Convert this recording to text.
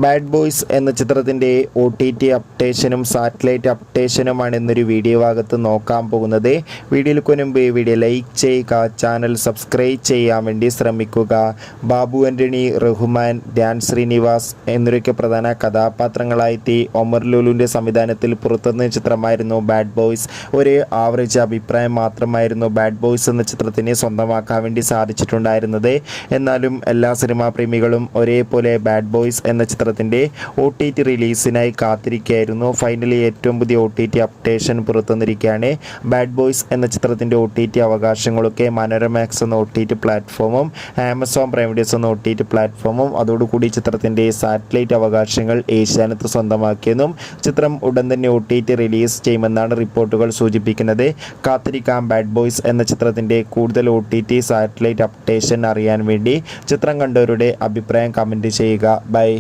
Bad boys എന്ന ചിത്രത്തിൻ്റെ OTT അപ്ഡേഷനും satellite അപ്ഡേഷനുമാണ് ഇന്നൊരു വീഡിയോ ഭാഗത്ത് നോക്കാൻ പോകുന്നത്. വീഡിയോയ്ക്ക് മുൻപ് വീഡിയോ ലൈക്ക് ചെയ്യുക, ചാനൽ സബ്സ്ക്രൈബ് ചെയ്യാൻ വേണ്ടി ശ്രമിക്കുക. ബാബു ആൻ്റണി, റഹ്മാൻ, ധ്യാൻ ശ്രീനിവാസ് എന്നിവരൊക്കെ പ്രധാന കഥാപാത്രങ്ങളായി ഒമർ ലുലുവിൻ്റെ സംവിധാനത്തിൽ പുറത്തുവന്ന ചിത്രമായിരുന്നു ബാഡ് ബോയ്സ്. ഒരു ആവറേജ് അഭിപ്രായം മാത്രമായിരുന്നു ബാഡ് ബോയ്സ് എന്ന ചിത്രത്തിന് സ്വന്തമാക്കാൻ വേണ്ടി സാധിച്ചിട്ടുണ്ടായിരുന്നത്. എന്നാലും എല്ലാ സിനിമാ പ്രേമികളും ഒരേപോലെ ബാഡ് ബോയ്സ് എന്ന ചിത്രത്തിൻ്റെ OTT റിലീസിനായി കാത്തിരിക്കുകയായിരുന്നു. ഫൈനലി ഏറ്റവും പുതിയ OTT അപ്ഡേഷൻ പുറത്തുവന്നിരിക്കുകയാണ്. ബാഡ് ബോയ്സ് എന്ന ചിത്രത്തിൻ്റെ OTT അവകാശങ്ങളൊക്കെ മനോരമാക്സ് എന്ന OTT പ്ലാറ്റ്ഫോമും ആമസോൺ പ്രൈം വീഡിയോസ് എന്ന OTT പ്ലാറ്റ്ഫോമും അതോടുകൂടി ചിത്രത്തിൻ്റെ സാറ്റലൈറ്റ് അവകാശങ്ങൾ ഏഷ്യാനെറ്റ് സ്വന്തമാക്കിയെന്നും ചിത്രം ഉടൻ തന്നെ OTT റിലീസ് ചെയ്യുമെന്നാണ് റിപ്പോർട്ടുകൾ സൂചിപ്പിക്കുന്നത്. കാത്തിരിക്കാം ബാഡ് ബോയ്സ് എന്ന ചിത്രത്തിൻ്റെ കൂടുതൽ OTT സാറ്റലൈറ്റ് അപ്ഡേഷൻ അറിയാൻ വേണ്ടി. ചിത്രം കണ്ടവരുടെ അഭിപ്രായം കമൻറ്റ് ചെയ്യുക. ബൈ.